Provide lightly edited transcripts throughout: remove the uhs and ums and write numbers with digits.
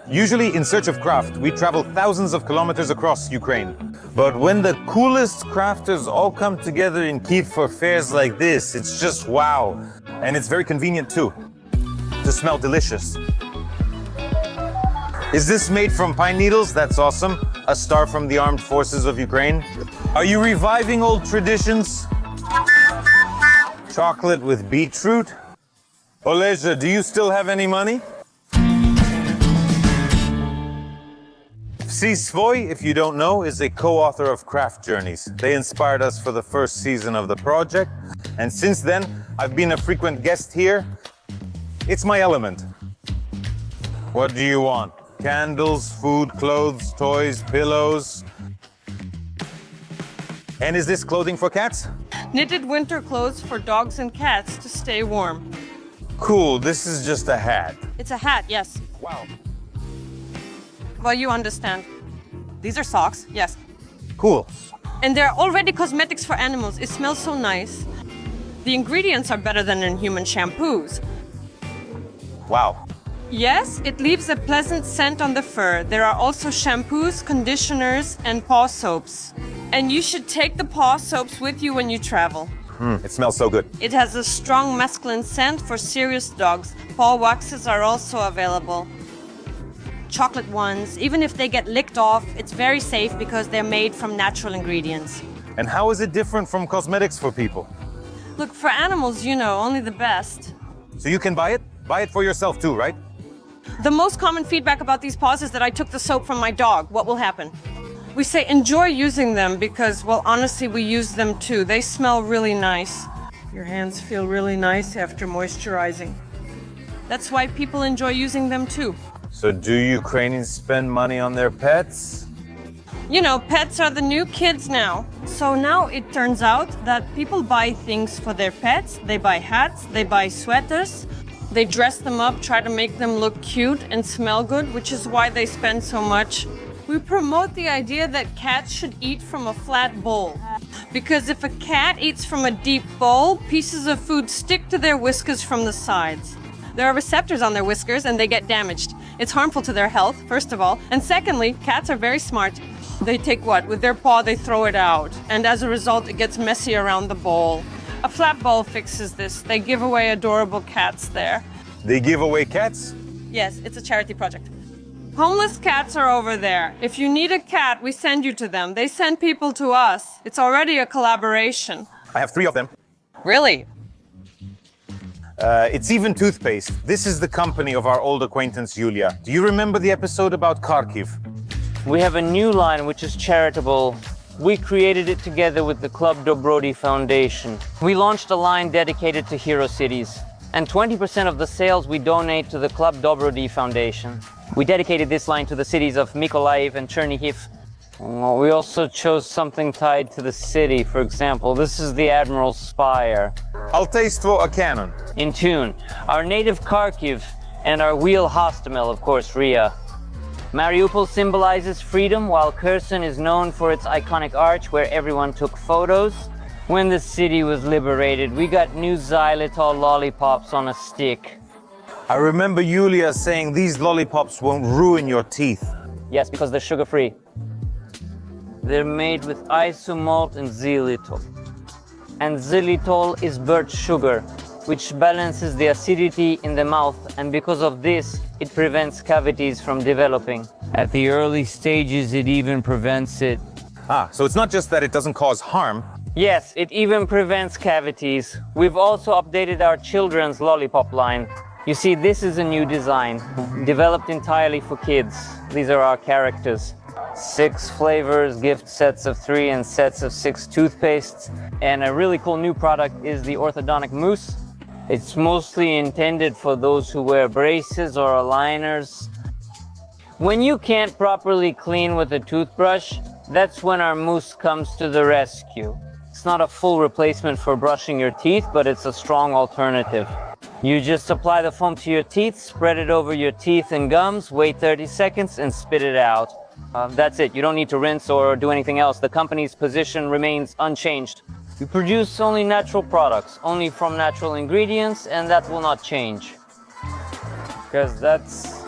Usually in search of craft, we travel thousands of kilometers across Ukraine. But when the coolest crafters all come together in Kyiv for fairs like this, it's just wow. And it's very convenient too, to smell delicious. Is this made from pine needles? That's awesome. A star from the armed forces of Ukraine. Are you reviving old traditions? Chocolate with beetroot? Olezha, do you still have any money? Svoi, if you don't know, is a co-author of Craft Journeys. They inspired us for the first season of the project, and since then, I've been a frequent guest here. It's my element. What do you want? Candles, food, clothes, toys, pillows. And is this clothing for cats? Knitted winter clothes for dogs and cats to stay warm. Cool, this is just a hat. It's a hat, yes. Wow. Well, you understand. These are socks, yes. Cool. And they're already cosmetics for animals. It smells so nice. The ingredients are better than in human shampoos. Wow. Yes, it leaves a pleasant scent on the fur. There are also shampoos, conditioners, and paw soaps. And you should take the paw soaps with you when you travel. It smells so good. It has a strong masculine scent for serious dogs. Paw waxes are also available. Chocolate ones, even if they get licked off, it's very safe because they're made from natural ingredients. And how is it different from cosmetics for people? Look, for animals, you know, only the best. So you can buy it? Buy it for yourself too, right? The most common feedback about these paws is that I took the soap from my dog. What will happen? We say enjoy using them because, well, honestly, we use them too. They smell really nice. Your hands feel really nice after moisturizing. That's why people enjoy using them too. So do Ukrainians spend money on their pets? You know, pets are the new kids now. So now it turns out that people buy things for their pets. They buy hats, they buy sweaters. They dress them up, try to make them look cute and smell good, which is why they spend so much. We promote the idea that cats should eat from a flat bowl. Because if a cat eats from a deep bowl, pieces of food stick to their whiskers from the sides. There are receptors on their whiskers and they get damaged. It's harmful to their health, first of all. And secondly, cats are very smart. They take what? With their paw, they throw it out. And as a result, it gets messy around the bowl. A flat bowl fixes this. They give away adorable cats there. They give away cats? Yes, it's a charity project. Homeless cats are over there. If you need a cat, we send you to them. They send people to us. It's already a collaboration. I have 3 of them. Really? It's even Toothpaste. This is the company of our old acquaintance, Yulia. Do you remember the episode about Kharkiv? We have a new line, which is Charitable. We created it together with the Club Dobrody Foundation. We launched a line dedicated to hero cities. And 20% of the sales we donate to the Club Dobrody Foundation. We dedicated this line to the cities of Mykolaiv and Chernihiv. We also chose something tied to the city. For example, this is the Admiral's Spire. Altaystvo a cannon. In tune. Our native Kharkiv and our wheel Hostomel, of course, Riya. Mariupol symbolizes freedom, while Kherson is known for its iconic arch where everyone took photos. When the city was liberated, we got new xylitol lollipops on a stick. I remember Yulia saying these lollipops won't ruin your teeth. Yes, because they're sugar-free. They're made with isomalt and xylitol. And xylitol is birch sugar, which balances the acidity in the mouth, and because of this, it prevents cavities from developing. At the early stages, it even prevents it. So it's not just that it doesn't cause harm. Yes, it even prevents cavities. We've also updated our children's lollipop line. You see, this is a new design, developed entirely for kids. These are our characters. 6 flavors, gift sets of 3 and sets of 6 toothpastes. And a really cool new product is the orthodontic mousse. It's mostly intended for those who wear braces or aligners. When you can't properly clean with a toothbrush, that's when our mousse comes to the rescue. It's not a full replacement for brushing your teeth, but it's a strong alternative. You just apply the foam to your teeth, spread it over your teeth and gums, wait 30 seconds and spit it out. That's it. You don't need to rinse or do anything else. The company's position remains unchanged. We produce only natural products, only from natural ingredients, and that will not change. Because that's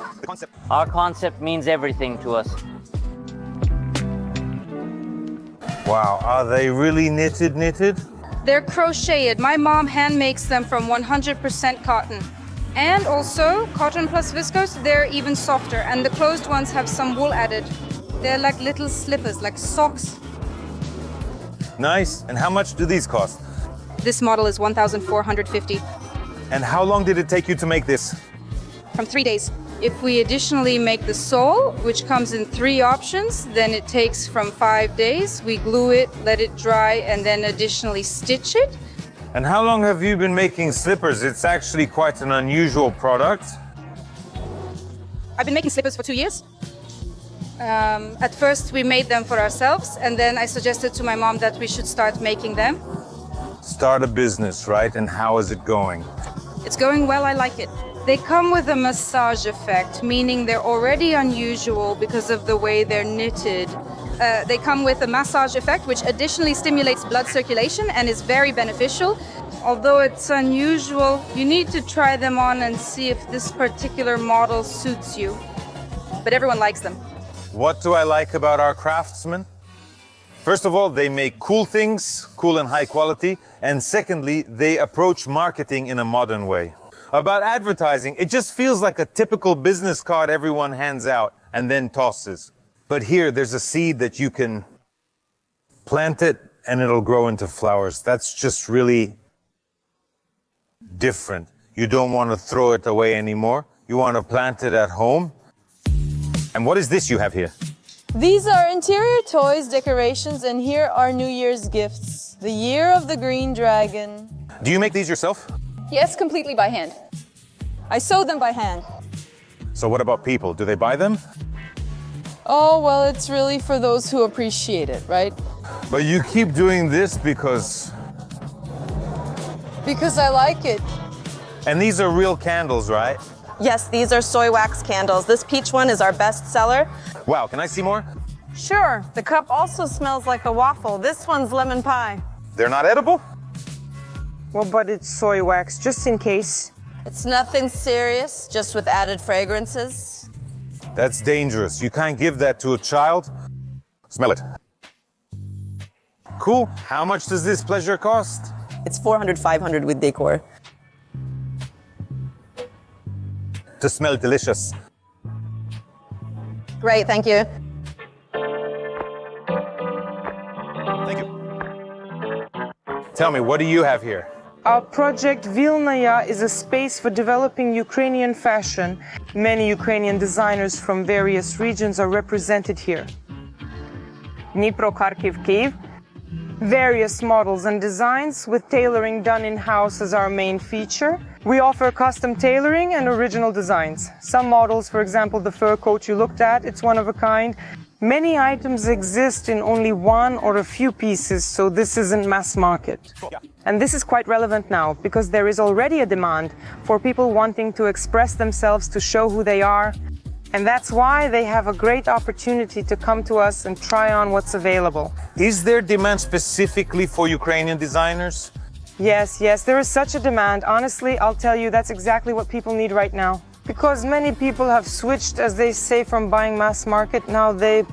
Our concept means everything to us. Wow, are they really knitted? They're crocheted. My mom hand makes them from 100% cotton. And also, cotton plus viscose, they're even softer. And the closed ones have some wool added. They're like little slippers, like socks. Nice. And how much do these cost? This model is 1,450. And how long did it take you to make this? From 3 days. If we additionally make the sole, which comes in 3 options, then it takes from 5 days. We glue it, let it dry, and then additionally stitch it. And how long have you been making slippers? It's actually quite an unusual product. I've been making slippers for 2 years. At first, we made them for ourselves, and then I suggested to my mom that we should start making them. Start a business, right? And how is it going? It's going well, I like it. They come with a massage effect, meaning they're already unusual because of the way they're knitted. They come with a massage effect, which additionally stimulates blood circulation and is very beneficial. Although it's unusual, you need to try them on and see if this particular model suits you. But everyone likes them. What do I like about our craftsmen? First of all, they make cool things, cool and high quality. And secondly, they approach marketing in a modern way. About advertising, it just feels like a typical business card everyone hands out and then tosses. But here, there's a seed that you can plant it and it'll grow into flowers. That's just really different. You don't want to throw it away anymore. You want to plant it at home. And what is this you have here? These are interior toys, decorations, and here are New Year's gifts. The Year of the Green Dragon. Do you make these yourself? Yes, completely by hand. I sew them by hand. So what about people? Do they buy them? Oh, well, it's really for those who appreciate it, right? But you keep doing this because... Because I like it. And these are real candles, right? Yes, these are soy wax candles. This peach one is our best seller. Wow, can I see more? Sure, the cup also smells like a waffle. This one's lemon pie. They're not edible? Well, but it's soy wax, just in case. It's nothing serious, just with added fragrances. That's dangerous. You can't give that to a child. Smell it. Cool. How much does this pleasure cost? It's 400, 500 with decor. To smell delicious. Great, thank you. Thank you. Tell me, what do you have here? Our project Vilnaya is a space for developing Ukrainian fashion. Many Ukrainian designers from various regions are represented here. Dnipro, Kharkiv, Kyiv. Various models and designs with tailoring done in-house as our main feature. We offer custom tailoring and original designs. Some models, for example, the fur coat you looked at, it's one of a kind. Many items exist in only one or a few pieces, so this isn't mass market. And this is quite relevant now, because there is already a demand for people wanting to express themselves, to show who they are. And that's why they have a great opportunity to come to us and try on what's available. Is there demand specifically for Ukrainian designers? Yes, there is such a demand. Honestly, I'll tell you, that's exactly what people need right now. Because many people have switched, as they say, from buying mass market. Now they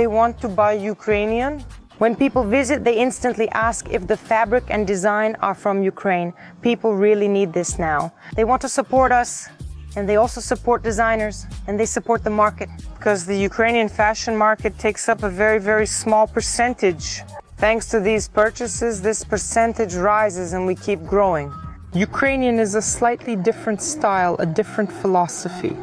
want to buy Ukrainian. When people visit, they instantly ask if the fabric and design are from Ukraine. People really need this now. They want to support us, and they also support designers, and they support the market. Because the Ukrainian fashion market takes up a very, very small percentage. Thanks to these purchases, this percentage rises and we keep growing. Ukrainian is a slightly different style, a different philosophy.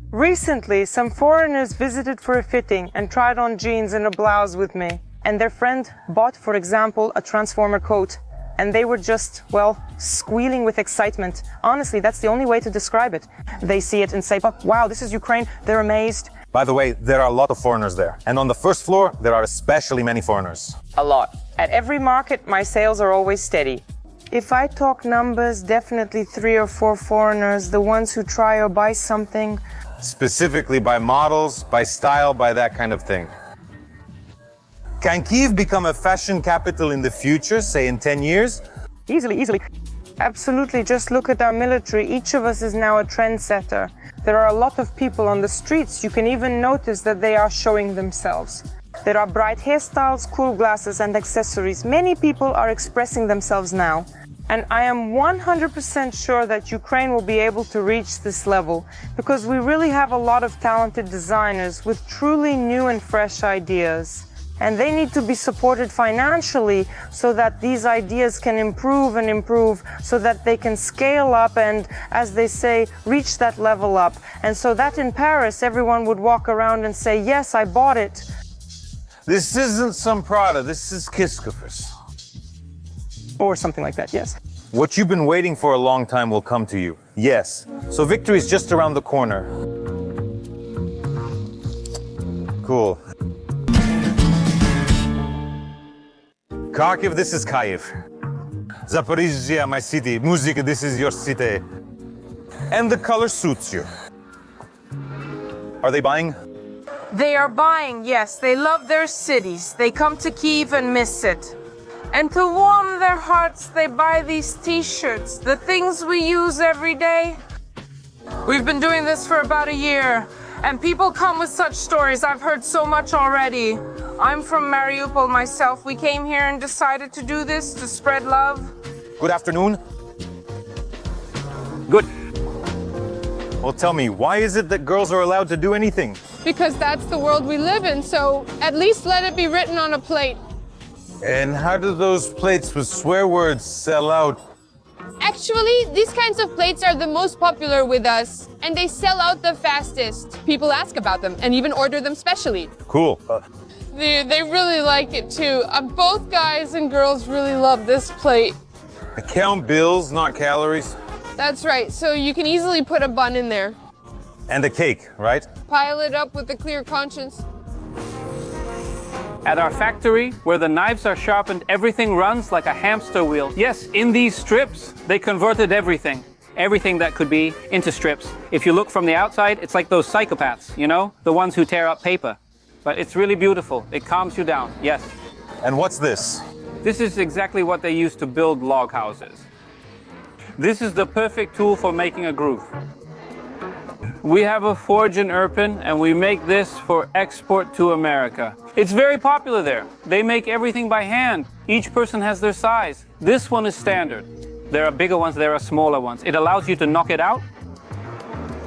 Recently, some foreigners visited for a fitting and tried on jeans and a blouse with me. And their friend bought, for example, a transformer coat. And they were just, well, squealing with excitement. Honestly, that's the only way to describe it. They see it and say, oh, wow, this is Ukraine. They're amazed. By the way, there are a lot of foreigners there. And on the first floor, there are especially many foreigners. A lot. At every market, my sales are always steady. If I talk numbers, definitely 3 or 4 foreigners, the ones who try or buy something. Specifically by models, by style, by that kind of thing. Can Kyiv become a fashion capital in the future, say in 10 years? Easily. Absolutely, just look at our military. Each of us is now a trendsetter. There are a lot of people on the streets. You can even notice that they are showing themselves. There are bright hairstyles, cool glasses and accessories. Many people are expressing themselves now. And I am 100% sure that Ukraine will be able to reach this level because we really have a lot of talented designers with truly new and fresh ideas. And they need to be supported financially so that these ideas can improve and improve so that they can scale up and, as they say, reach that level up. And so that in Paris, everyone would walk around and say, yes, I bought it. This isn't some Prada, this is Kiskofers. Or something like that, yes. What you've been waiting for a long time will come to you. Yes. So victory is just around the corner. Cool. Kharkiv, this is Kyiv. Zaporizhzhia, my city. Music, this is your city. And the color suits you. Are they buying? They are buying, yes. They love their cities. They come to Kyiv and miss it. And to warm their hearts, they buy these t-shirts, the things we use every day. We've been doing this for about a year, and people come with such stories. I've heard so much already. I'm from Mariupol myself. We came here and decided to do this, to spread love. Good afternoon. Good. Well, tell me, why is it that girls are allowed to do anything? Because that's the world we live in, so at least let it be written on a plate. And how do those plates with swear words sell out? Actually, these kinds of plates are the most popular with us, and they sell out the fastest. People ask about them and even order them specially. Cool. They really like it too. Both guys and girls really love this plate. I count bills, not calories. That's right, so you can easily put a bun in there. And a cake, right? Pile it up with a clear conscience. At our factory, where the knives are sharpened, everything runs like a hamster wheel. Yes, in these strips, they converted everything that could be into strips. If you look from the outside, it's like those psychopaths, you know? The ones who tear up paper. But it's really beautiful. It calms you down, yes. And what's this? This is exactly what they use to build log houses. This is the perfect tool for making a groove. We have a forge in Irpin, and we make this for export to America. It's very popular there. They make everything by hand. Each person has their size. This one is standard. There are bigger ones, there are smaller ones. It allows you to knock it out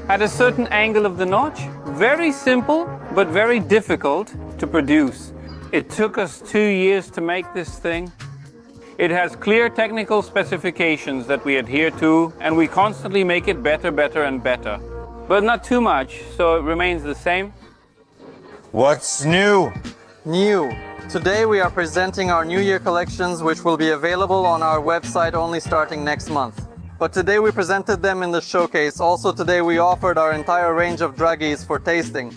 at a certain angle of the notch. Very simple, but very difficult to produce. It took us 2 years to make this thing. It has clear technical specifications that we adhere to, and we constantly make it better, better, and better. But not too much, so it remains the same. What's new? New. Today we are presenting our New Year collections, which will be available on our website only starting next month. But today we presented them in the showcase. Also today we offered our entire range of druggies for tasting.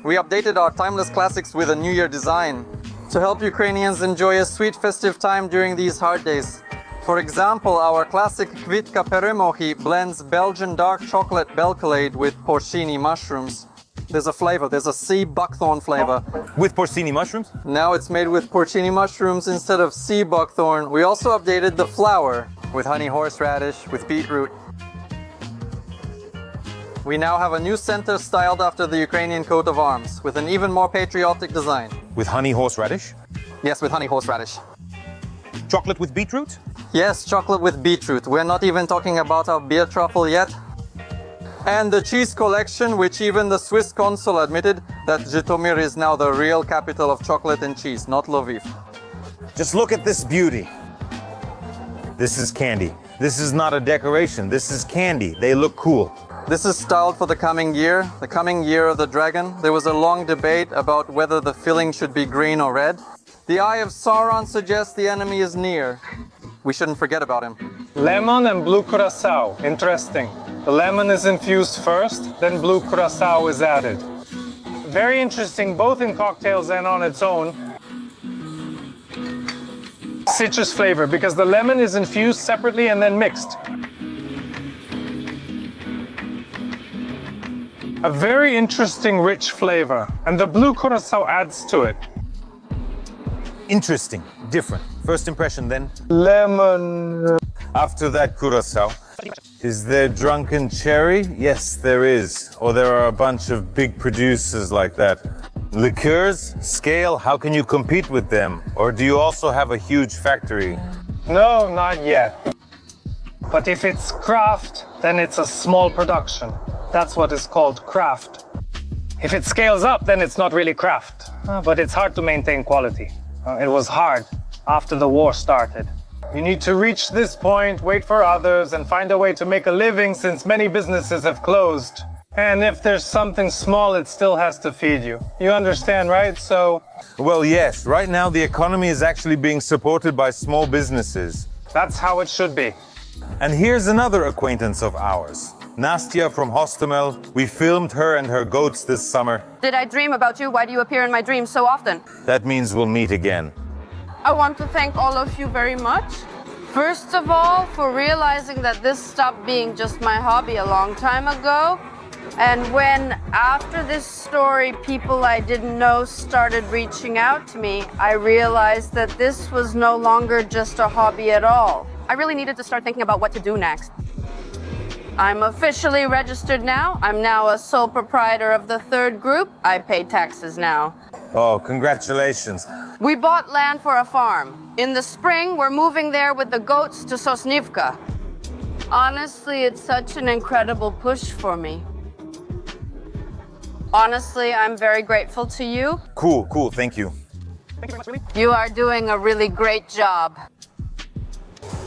We updated our timeless classics with a New Year design to help Ukrainians enjoy a sweet festive time during these hard days. For example, our classic Kvitka Peremohi blends Belgian dark chocolate Belcolade with porcini mushrooms. There's a flavor, there's a sea buckthorn flavor. With porcini mushrooms? Now it's made with porcini mushrooms instead of sea buckthorn. We also updated the flour with honey horseradish, with beetroot. We now have a new center styled after the Ukrainian coat of arms, with an even more patriotic design. With honey horseradish? Yes, with honey horseradish. Chocolate with beetroot? Yes, chocolate with beetroot. We're not even talking about our beer truffle yet. And the cheese collection, which even the Swiss consul admitted that Zhytomyr is now the real capital of chocolate and cheese, not Lviv. Just look at this beauty. This is candy. This is not a decoration. This is candy. They look cool. This is styled for the coming year of the dragon. There was a long debate about whether the filling should be green or red. The eye of Sauron suggests the enemy is near. We shouldn't forget about him. Lemon and blue curacao. Interesting. The lemon is infused first, then blue curacao is added. Very interesting, both in cocktails and on its own. Citrus flavor, because the lemon is infused separately and then mixed. A very interesting, rich flavor, and the blue curacao adds to it. Interesting, different. First impression then? Lemon. After that, curacao. Is there drunken cherry? Yes, there is. Or there are a bunch of big producers like that. Liqueurs, scale, how can you compete with them? Or do you also have a huge factory? No, not yet. But if it's craft, then it's a small production. That's what is called craft. If it scales up, then it's not really craft. But it's hard to maintain quality. It was hard after the war started. You need to reach this point, wait for others, and find a way to make a living since many businesses have closed. And if there's something small, it still has to feed you. You understand, right? So... Well, yes. Right now, the economy is actually being supported by small businesses. That's how it should be. And here's another acquaintance of ours. Nastya from Hostomel. We filmed her and her goats this summer. Did I dream about you? Why do you appear in my dreams so often? That means we'll meet again. I want to thank all of you very much. First of all, for realizing that this stopped being just my hobby a long time ago. And when, after this story, people I didn't know started reaching out to me, I realized that this was no longer just a hobby at all. I really needed to start thinking about what to do next. I'm officially registered now. I'm now a sole proprietor of the third group. I pay taxes now. Oh, congratulations. We bought land for a farm. In the spring, we're moving there with the goats to Sosnivka. Honestly, it's such an incredible push for me. Honestly, I'm very grateful to you. Cool, thank you. You are doing a really great job.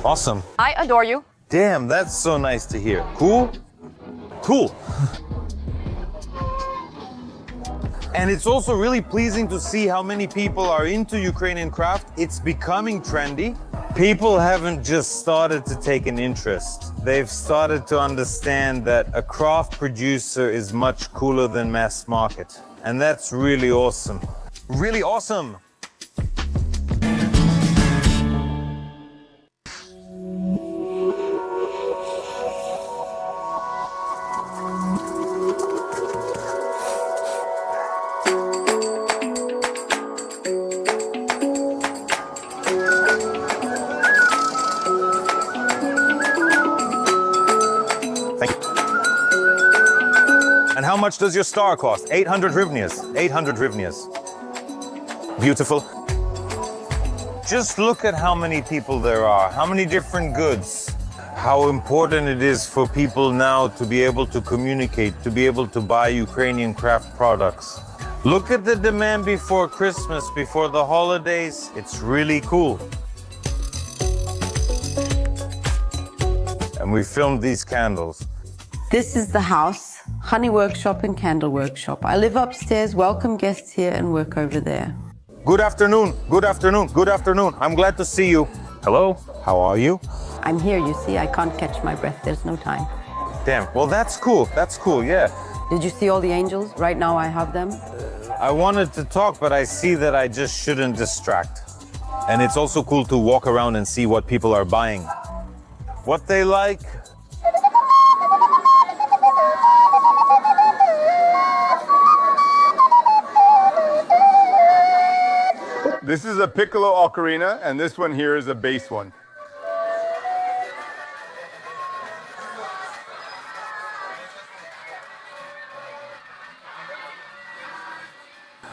Awesome. I adore you. Damn, that's so nice to hear. Cool? Cool. And it's also really pleasing to see how many people are into Ukrainian craft. It's becoming trendy. People haven't just started to take an interest. They've started to understand that a craft producer is much cooler than mass market. And that's really awesome. Really awesome. And how much does your star cost? 800 hryvnias. 800 hryvnias. Beautiful. Just look at how many people there are, how many different goods, how important it is for people now to be able to communicate, to be able to buy Ukrainian craft products. Look at the demand before Christmas, before the holidays. It's really cool. And we filmed these candles. This is the house, honey workshop and candle workshop. I live upstairs, welcome guests here and work over there. Good afternoon, good afternoon, good afternoon. I'm glad to see you. Hello, how are you? I'm here, you see, I can't catch my breath, there's no time. Damn, well that's cool, yeah. Did you see all the angels? Right now I have them. I wanted to talk, but I see that I just shouldn't distract. And it's also cool to walk around and see what people are buying. What they like. This is a piccolo ocarina, and this one here is a bass one.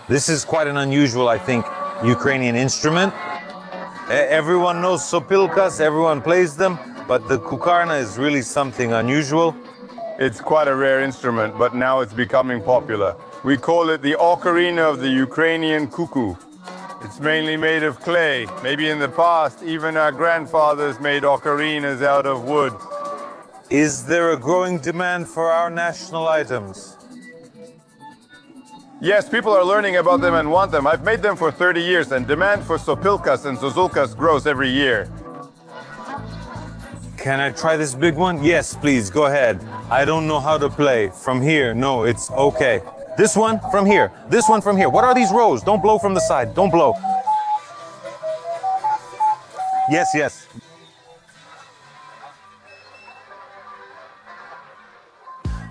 This is quite an unusual, I think, Ukrainian instrument. Everyone knows sopilkas, everyone plays them, but the kukarna is really something unusual. It's quite a rare instrument, but now it's becoming popular. We call it the ocarina of the Ukrainian cuckoo. It's mainly made of clay. Maybe in the past, even our grandfathers made ocarinas out of wood. Is there a growing demand for our national items? Yes, people are learning about them and want them. I've made them for 30 years, and demand for sopilkas and zuzulkas grows every year. Can I try this big one? Yes, please, go ahead. I don't know how to play. From here, no, it's okay. This one from here, this one from here. What are these rows? Don't blow from the side, don't blow. Yes, yes.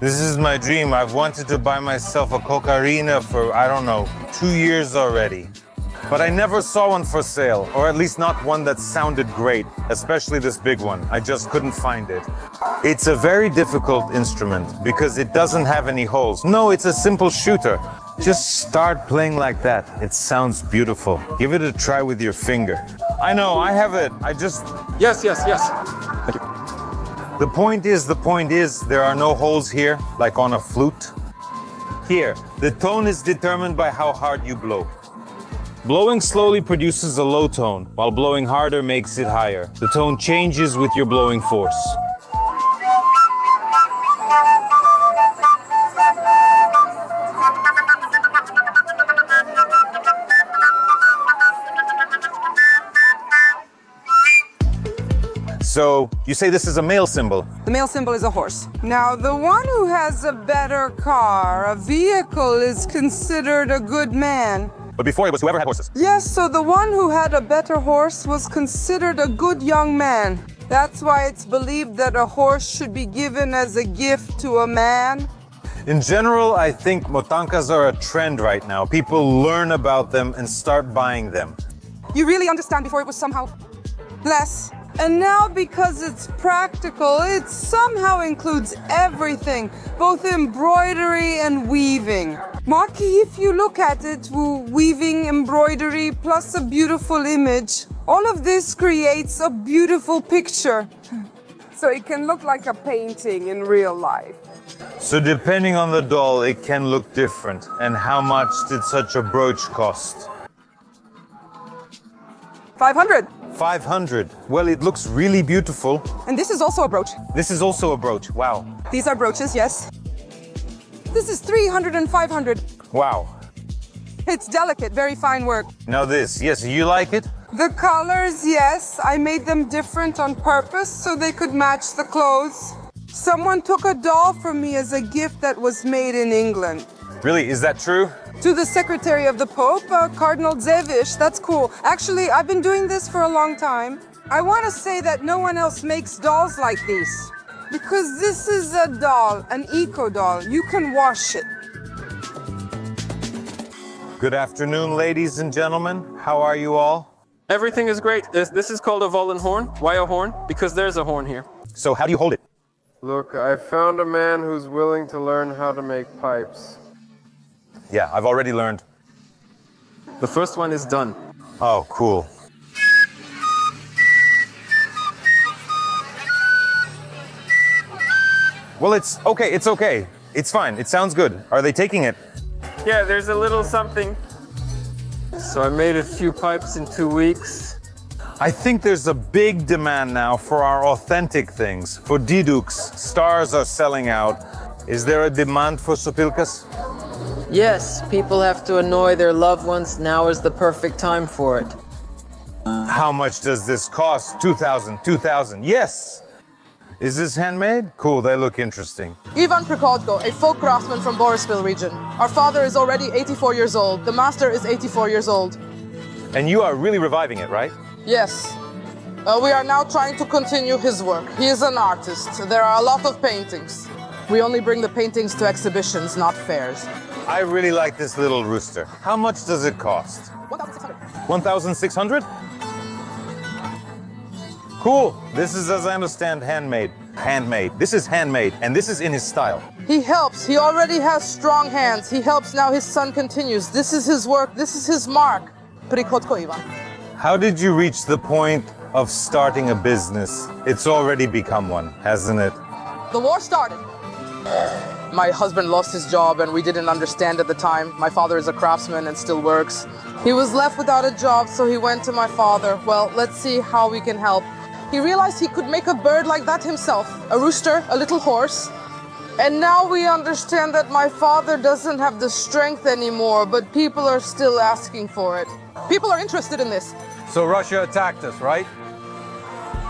This is my dream. I've wanted to buy myself a kokarina for, I don't know, 2 years already. but I never saw one for sale, or at least not one that sounded great, especially this big one. I just couldn't find it. It's a very difficult instrument because it doesn't have any holes. No, it's a simple shooter. Just start playing like that. It sounds beautiful. Give it a try with your finger. I know, I have it. Yes. Thank you. The point is, there are no holes here, like on a flute. Here, the tone is determined by how hard you blow. Blowing slowly produces a low tone, while blowing harder makes it higher. The tone changes with your blowing force. So, you say this is a male symbol? The male symbol is a horse. Now, the one who has a better car, a vehicle, is considered a good man. But before it was whoever had horses. Yes, so the one who had a better horse was considered a good young man. That's why it's believed that a horse should be given as a gift to a man. In general, I think motankas are a trend right now. People learn about them and start buying them. You really understand before it was somehow less. And now, because it's practical, it somehow includes everything, both embroidery and weaving. Maki, if you look at it, weaving, embroidery, plus a beautiful image, all of this creates a beautiful picture. So it can look like a painting in real life. So depending on the doll, it can look different. And how much did such a brooch cost? 500. 500. Well, it looks really beautiful. And this is also a brooch. This is also a brooch. Wow. These are brooches, yes. This is 300 and 500. Wow. It's delicate, very fine work. Now this, yes, you like it? The colors, yes. I made them different on purpose so they could match the clothes. Someone took a doll from me as a gift that was made in England. Really, is that true? To the Secretary of the Pope, Cardinal Zevish. That's cool. Actually, I've been doing this for a long time. I want to say that no one else makes dolls like these. Because this is a doll, an eco doll. You can wash it. Good afternoon, ladies and gentlemen. How are you all? Everything is great. This is called a Vollen horn. Why a horn? Because there's a horn here. So how do you hold it? Look, I found a man who's willing to learn how to make pipes. Yeah, I've already learned. The first one is done. Oh, cool. Well, it's okay. It's fine. It sounds good. Are they taking it? Yeah, there's a little something. So I made a few pipes in 2 weeks. I think there's a big demand now for our authentic things. For diduks, stars are selling out. Is there a demand for sopilkas? Yes, people have to annoy their loved ones. Now is the perfect time for it. How much does this cost? 2,000. Yes! Is this handmade? Cool, they look interesting. Ivan Prikodko, a folk craftsman from Borispil region. Our father is already 84 years old. The master is 84 years old. And you are really reviving it, right? Yes. We are now trying to continue his work. He is an artist. There are a lot of paintings. We only bring the paintings to exhibitions, not fairs. I really like this little rooster. How much does it cost? 1,600. 1,600? Cool. This is, as I understand, handmade. Handmade. This is handmade, and this is in his style. He helps. He already has strong hands. He helps now. His son continues. This is his work. This is his mark. Prikodko Ivan. How did you reach the point of starting a business? It's already become one, hasn't it? The war started. My husband lost his job and we didn't understand at the time. My father is a craftsman and still works. He was left without a job, so he went to my father. Well, let's see how we can help. He realized he could make a bird like that himself. A rooster, a little horse. And now we understand that my father doesn't have the strength anymore, but people are still asking for it. People are interested in this. So Russia attacked us, right?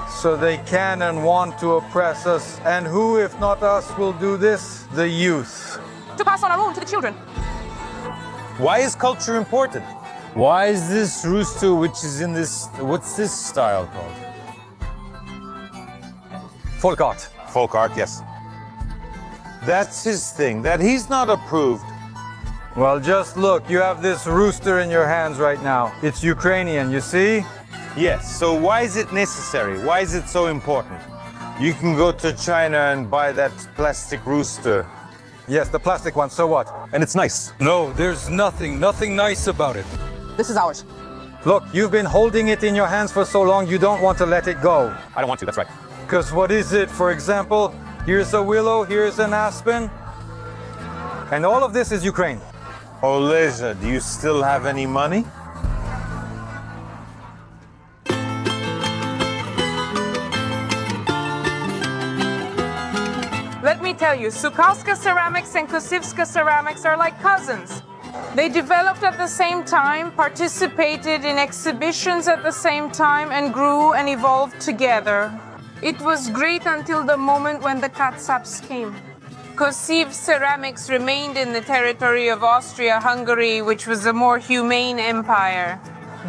So they can and want to oppress us. And who, if not us, will do this? The youth. To pass on our own to the children. Why is culture important? Why is this rooster, which is in this, what's this style called? Folk art. Folk art, yes. That's his thing, that he's not approved. Well, just look, you have this rooster in your hands right now. It's Ukrainian, you see? Yes, so why is it necessary? Why is it so important? You can go to China and buy that plastic rooster. Yes, the plastic one, so what? And it's nice. No, there's nothing nice about it. This is ours. Look, you've been holding it in your hands for so long, you don't want to let it go. I don't want to, that's right. Because what is it? For example, here's a willow, here's an aspen. And all of this is Ukraine. Oleza, do you still have any money? Let me tell you, Sukalska ceramics and Kosivska ceramics are like cousins. They developed at the same time, participated in exhibitions at the same time, and grew and evolved together. It was great until the moment when the Katsaps came. Kosiv ceramics remained in the territory of Austria-Hungary, which was a more humane empire.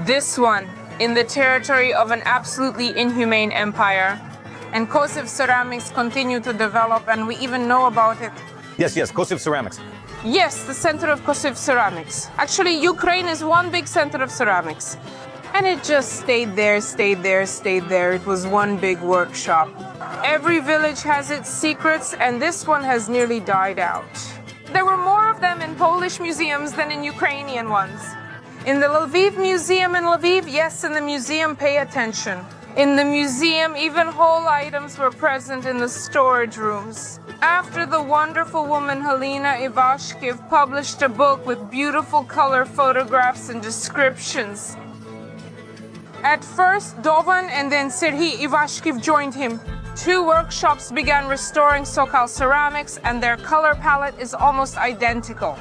This one, in the territory of an absolutely inhumane empire. And Kosiv ceramics continue to develop, and we even know about it. Yes, Kosiv ceramics. Yes, the center of Kosiv ceramics. Actually, Ukraine is one big center of ceramics. And it just stayed there. It was one big workshop. Every village has its secrets, and this one has nearly died out. There were more of them in Polish museums than in Ukrainian ones. In the Lviv Museum in Lviv, yes, in the museum, pay attention. In the museum, even whole items were present in the storage rooms. After the wonderful woman Helena Ivashkiv published a book with beautiful color photographs and descriptions. At first, Dovan and then Serhiy Ivashkiv joined him. 2 workshops began restoring Sokal ceramics, and their color palette is almost identical.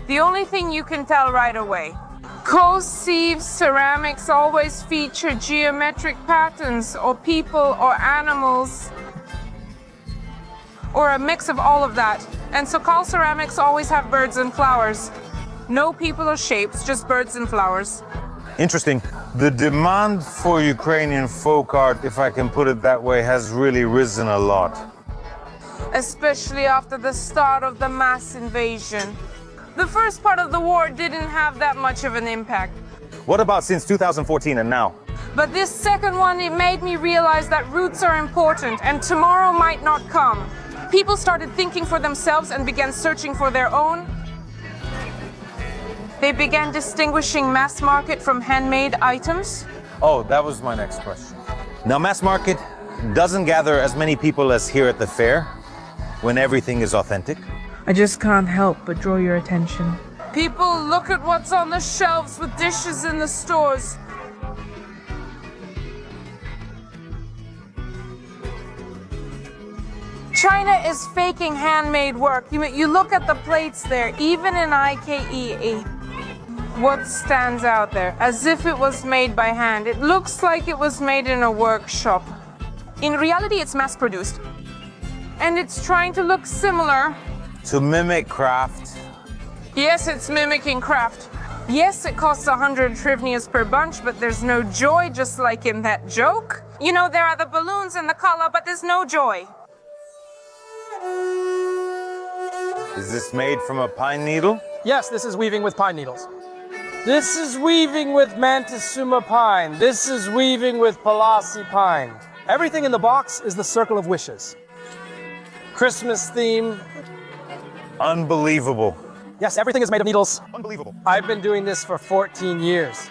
The only thing you can tell right away, Kosiv ceramics always feature geometric patterns or people or animals or a mix of all of that. And Sokal ceramics always have birds and flowers. No people or shapes, just birds and flowers. Interesting. The demand for Ukrainian folk art, if I can put it that way, has really risen a lot. Especially after the start of the mass invasion. The first part of the war didn't have that much of an impact. What about since 2014 and now? But this second one, it made me realize that roots are important and tomorrow might not come. People started thinking for themselves and began searching for their own. They began distinguishing mass market from handmade items. Oh, that was my next question. Now, mass market doesn't gather as many people as here at the fair when everything is authentic. I just can't help but draw your attention. People look at what's on the shelves with dishes in the stores. China is faking handmade work. You look at the plates there, even in IKE. What stands out there? As if it was made by hand. It looks like it was made in a workshop. In reality, it's mass-produced. And it's trying to look similar. To mimic craft. Yes, it's mimicking craft. Yes, it costs 100 hryvnias per bunch, but there's no joy, just like in that joke. You know, there are the balloons and the color, but there's no joy. Is this made from a pine needle? Yes, this is weaving with pine needles. This is weaving with Mantisuma pine. This is weaving with Palasi pine. Everything in the box is the circle of wishes. Christmas theme. Unbelievable. Yes, everything is made of needles. Unbelievable. I've been doing this for 14 years.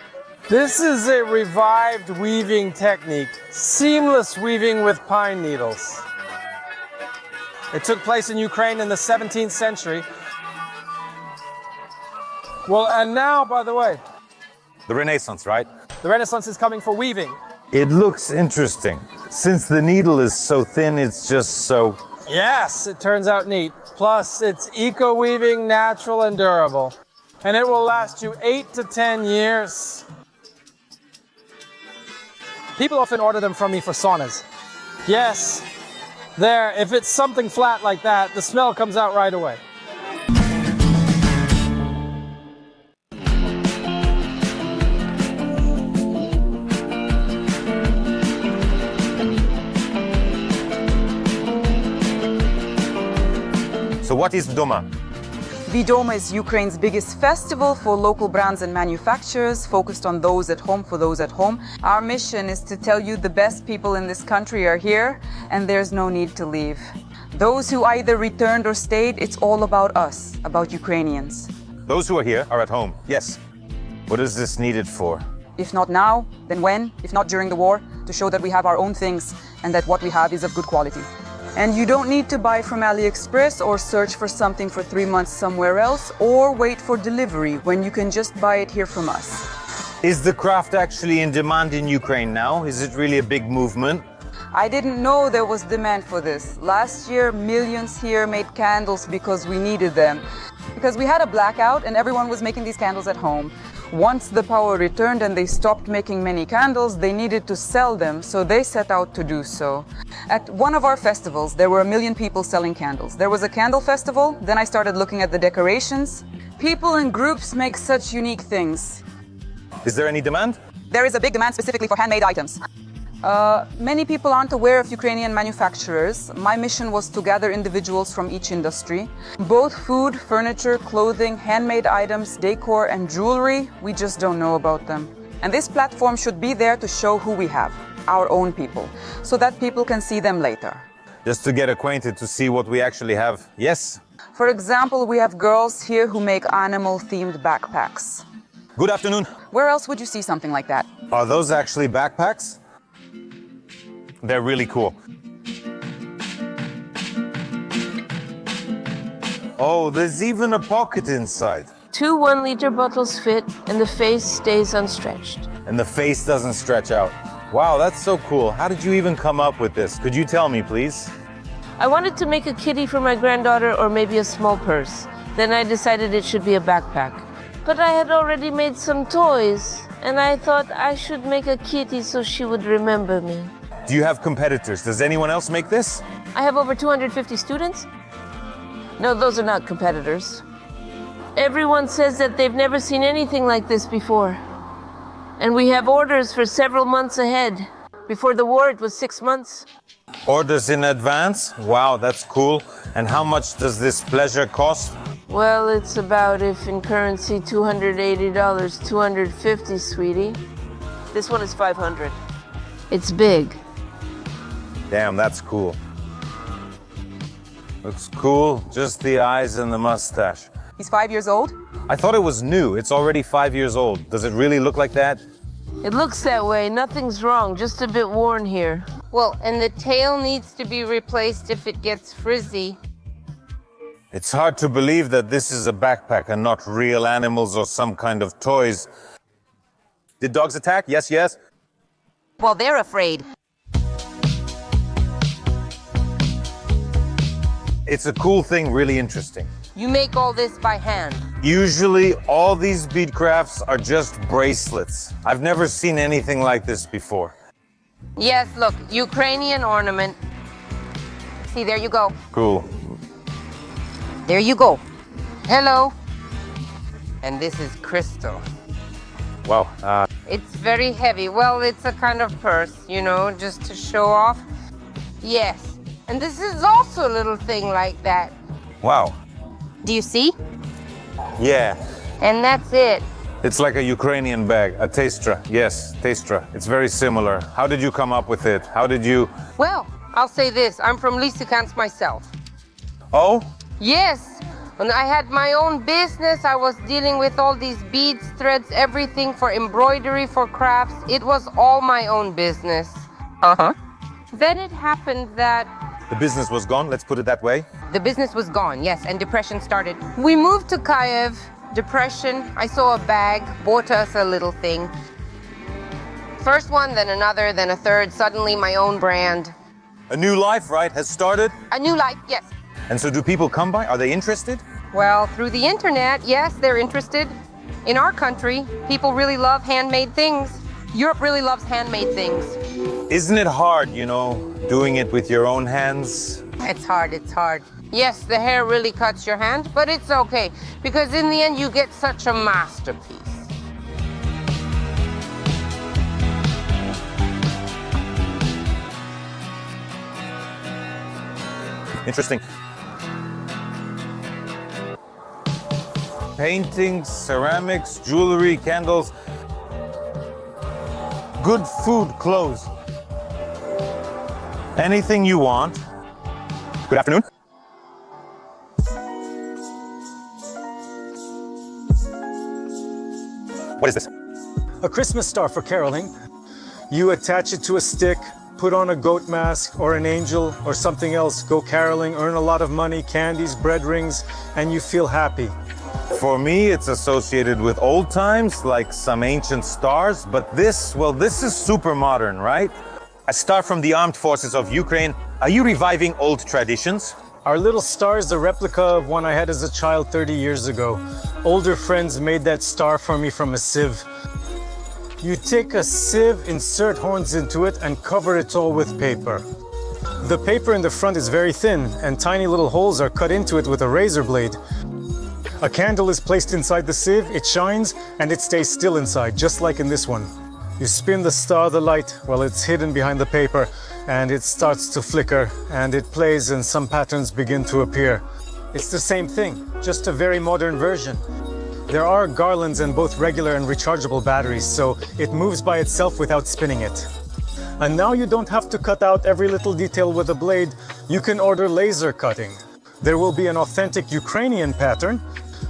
This is a revived weaving technique. Seamless weaving with pine needles. It took place in Ukraine in the 17th century. Well, and now, by the way, The Renaissance, right? the Renaissance is coming for weaving. It looks interesting. Since the needle is so thin, it's just so... Yes, it turns out neat. Plus, it's eco-weaving, natural, and durable. And it will last you 8 to 10 years. People often order them from me for saunas. Yes, there, if it's something flat like that, the smell comes out right away. So what is Doma? Vidoma is Ukraine's biggest festival for local brands and manufacturers, focused on those at home for those at home. Our mission is to tell you the best people in this country are here and there's no need to leave. Those who either returned or stayed, it's all about us, about Ukrainians. Those who are here are at home, yes. What is this needed for? If not now, then when? If not during the war, to show that we have our own things and that what we have is of good quality. And you don't need to buy from AliExpress or search for something for 3 months somewhere else or wait for delivery when you can just buy it here from us. Is the craft actually in demand in Ukraine now? Is it really a big movement? I didn't know there was demand for this. Last year, millions here made candles because we needed them. Because we had a blackout and everyone was making these candles at home. Once the power returned and they stopped making many candles, they needed to sell them, so they set out to do so. At one of our festivals, there were 1 million people selling candles. There was a candle festival, then I started looking at the decorations. People and groups make such unique things. Is there any demand? There is a big demand specifically for handmade items. Many people aren't aware of Ukrainian manufacturers. My mission was to gather individuals from each industry. Both food, furniture, clothing, handmade items, decor, and jewelry, we just don't know about them. And this platform should be there to show who we have, our own people, so that people can see them later. Just to get acquainted, to see what we actually have, yes? For example, we have girls here who make animal-themed backpacks. Good afternoon. Where else would you see something like that? Are those actually backpacks? They're really cool. Oh, there's even a pocket inside. 2 1-liter bottles fit and the face stays unstretched. And the face doesn't stretch out. Wow, that's so cool. How did you even come up with this? Could you tell me, please? I wanted to make a kitty for my granddaughter or maybe a small purse. Then I decided it should be a backpack. But I had already made some toys, and I thought I should make a kitty so she would remember me. Do you have competitors? Does anyone else make this? I have over 250 students. No, those are not competitors. Everyone says that they've never seen anything like this before. And we have orders for several months ahead. Before the war, it was 6 months. Orders in advance? Wow, that's cool. And how much does this pleasure cost? Well, it's about, if in currency, $280, $250, sweetie. This one is $500. It's big. Damn, that's cool. Looks cool, just the eyes and the mustache. He's 5 years old? I thought it was new. It's already 5 years old. Does it really look like that? It looks that way. Nothing's wrong, just a bit worn here. Well, and the tail needs to be replaced if it gets frizzy. It's hard to believe that this is a backpack and not real animals or some kind of toys. Did dogs attack? Yes, yes. Well, they're afraid. It's a cool thing, really interesting. You make all this by hand. Usually, all these bead crafts are just bracelets. I've never seen anything like this before. Yes, look, Ukrainian ornament. See, there you go. Cool. There you go. Hello. And this is crystal. Wow. It's very heavy. Well, it's a kind of purse, you know, just to show off. Yes. And this is also a little thing like that. Wow. Do you see? Yeah. And that's it. It's like a Ukrainian bag, a testra. Yes, testra. It's very similar. How did you come up with it? How did you... Well, I'll say this. I'm from Lysychansk myself. Oh? Yes. When I had my own business, I was dealing with all these beads, threads, everything for embroidery, for crafts. It was all my own business. Uh-huh. Then it happened that... The business was gone, let's put it that way. The business was gone, yes, and depression started. We moved to Kyiv. Depression. I saw a bag, bought us a little thing. First one, then another, then a third. Suddenly my own brand. A new life, right, has started? A new life, yes. And so do people come by? Are they interested? Well, through the internet, yes, they're interested. In our country, people really love handmade things. Europe really loves handmade things. Isn't it hard, you know, doing it with your own hands? It's hard, it's hard. Yes, the hair really cuts your hand, but it's okay, because in the end you get such a masterpiece. Interesting. paintings, ceramics, jewelry, candles, good food, clothes. Anything you want. Good afternoon. What is this? A Christmas star for caroling. You attach it to a stick, put on a goat mask or an angel or something else, go caroling, earn a lot of money, candies, bread rings, and you feel happy. For me, it's associated with old times, like some ancient stars, but this is super modern, right? A star from the armed forces of Ukraine. Are you reviving old traditions? Our little star is a replica of one I had as a child 30 years ago. Older friends made that star for me from a sieve. You take a sieve, insert horns into it, and cover it all with paper. The paper in the front is very thin, and tiny little holes are cut into it with a razor blade. A candle is placed inside the sieve, it shines, and it stays still inside, just like in this one. You spin the star, the light, while it's hidden behind the paper, and it starts to flicker, and it plays, and some patterns begin to appear. It's the same thing, just a very modern version. There are garlands in both regular and rechargeable batteries, so it moves by itself without spinning it. And now you don't have to cut out every little detail with a blade. You can order laser cutting. There will be an authentic Ukrainian pattern.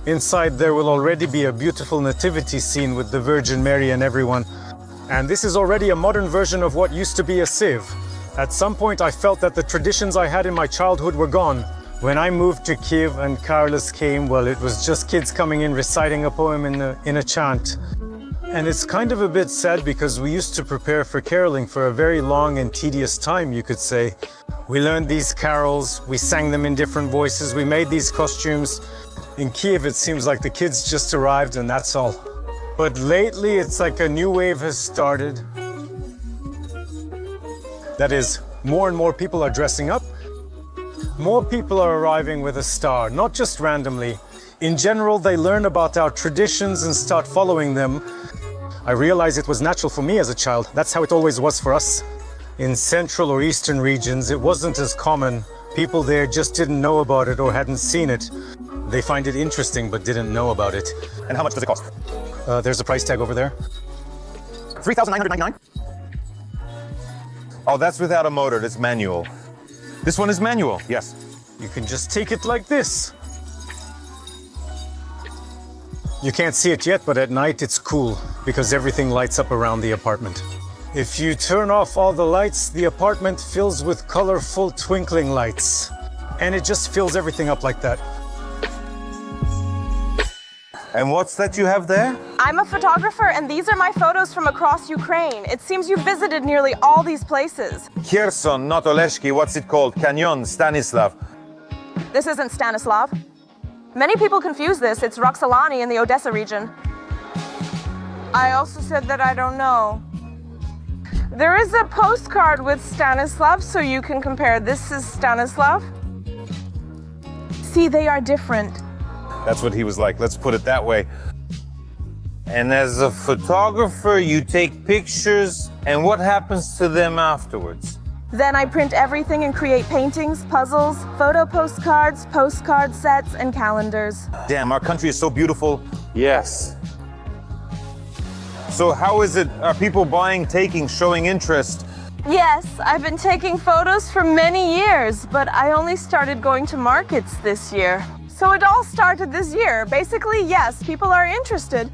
Inside there will already be a beautiful nativity scene with the Virgin Mary and everyone. And this is already a modern version of what used to be a sieve. At some point I felt that the traditions I had in my childhood were gone. When I moved to Kyiv and Carlos came, well, it was just kids coming in reciting a poem in a chant. And it's kind of a bit sad because we used to prepare for caroling for a very long and tedious time, you could say. We learned these carols, we sang them in different voices, we made these costumes. In Kyiv, it seems like the kids just arrived and that's all. But lately, it's like a new wave has started. That is, more and more people are dressing up. More people are arriving with a star, not just randomly. In general, they learn about our traditions and start following them. I realize it was natural for me as a child. That's how it always was for us. In Central or Eastern regions, it wasn't as common. People there just didn't know about it or hadn't seen it. They find it interesting but didn't know about it. And how much does it cost? There's a price tag over there. $3,999. Oh, that's without a motor, that's manual. This one is manual, yes. You can just take it like this. You can't see it yet, but at night it's cool because everything lights up around the apartment. If you turn off all the lights, the apartment fills with colorful twinkling lights. And it just fills everything up like that. And what's that you have there? I'm a photographer, and these are my photos from across Ukraine. It seems you visited nearly all these places. Kherson, not Oleshki, what's it called? Canyon, Stanislav. This isn't Stanislav. Many people confuse this. It's Roxolani in the Odessa region. I also said that I don't know. There is a postcard with Stanislav, so you can compare. This is Stanislav. See, they are different. That's what he was like, let's put it that way. And as a photographer, you take pictures, and what happens to them afterwards? Then I print everything and create paintings, puzzles, photo postcards, postcard sets, and calendars. Damn, our country is so beautiful. Yes. So how is it? Are people buying, taking, showing interest? Yes, I've been taking photos for many years, but I only started going to markets this year. So it all started this year. Basically, yes, people are interested.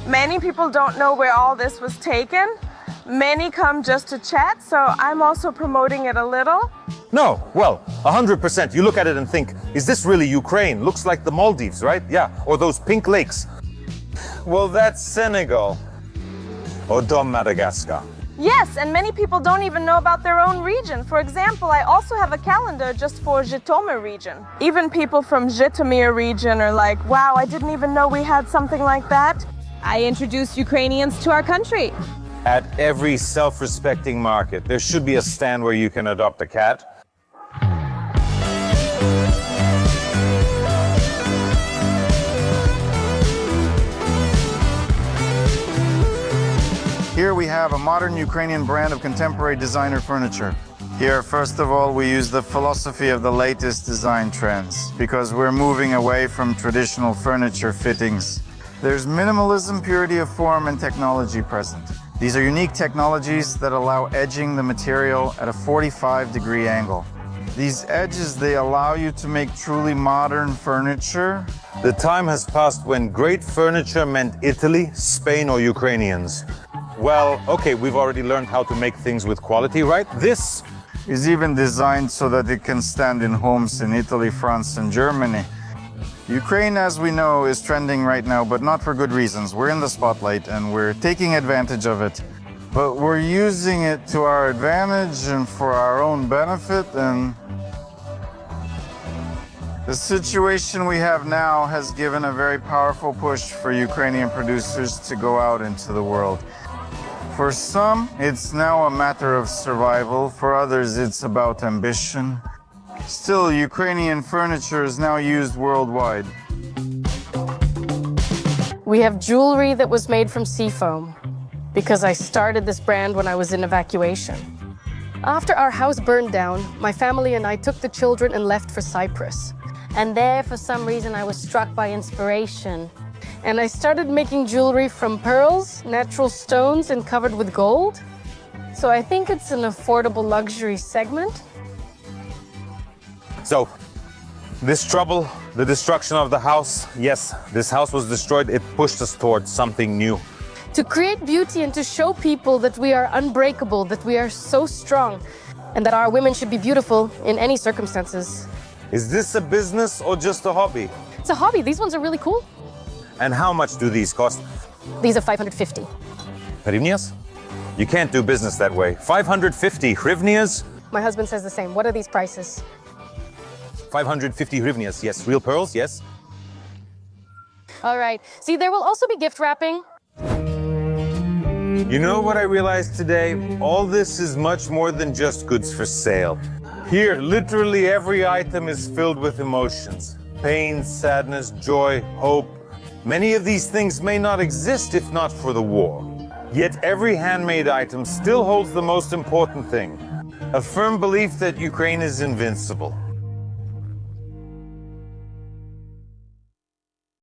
Many people don't know where all this was taken. Many come just to chat, so I'm also promoting it a little. No, well, 100%. You look at it and think, is this really Ukraine? Looks like the Maldives, right? Yeah, or those pink lakes. Well, that's Senegal. Or Dom Madagascar. Yes, and many people don't even know about their own region. For example, I also have a calendar just for Zhytomyr region. Even people from Zhytomyr region are like, wow, I didn't even know we had something like that. I introduced Ukrainians to our country. At every self-respecting market, there should be a stand where you can adopt a cat. Here we have a modern Ukrainian brand of contemporary designer furniture. Here, first of all, we use the philosophy of the latest design trends because we're moving away from traditional furniture fittings. There's minimalism, purity of form, and technology present. These are unique technologies that allow edging the material at a 45-degree angle. These edges, they allow you to make truly modern furniture. The time has passed when great furniture meant Italy, Spain, or Ukrainians. Well, okay, we've already learned how to make things with quality, right? This is even designed so that it can stand in homes in Italy, France, and Germany. Ukraine, as we know, is trending right now, but not for good reasons. We're in the spotlight and we're taking advantage of it. But we're using it to our advantage and for our own benefit, and the situation we have now has given a very powerful push for Ukrainian producers to go out into the world. For some, it's now a matter of survival. For others, it's about ambition. Still, Ukrainian furniture is now used worldwide. We have jewelry that was made from seafoam because I started this brand when I was in evacuation. After our house burned down, my family and I took the children and left for Cyprus. And there, for some reason, I was struck by inspiration. And I started making jewelry from pearls, natural stones, and covered with gold. So I think it's an affordable luxury segment. So, this trouble, the destruction of the house, yes, this house was destroyed. It pushed us towards something new. To create beauty and to show people that we are unbreakable, that we are so strong, and that our women should be beautiful in any circumstances. Is this a business or just a hobby? It's a hobby. These ones are really cool. And how much do these cost? These are 550. Hryvnias? You can't do business that way. 550 hryvnias? My husband says the same. What are these prices? 550 hryvnias, yes. Real pearls, yes. All right. See, there will also be gift wrapping. You know what I realized today? All this is much more than just goods for sale. Here, literally every item is filled with emotions. Pain, sadness, joy, hope. Many of these things may not exist if not for the war. Yet every handmade item still holds the most important thing: a firm belief that Ukraine is invincible.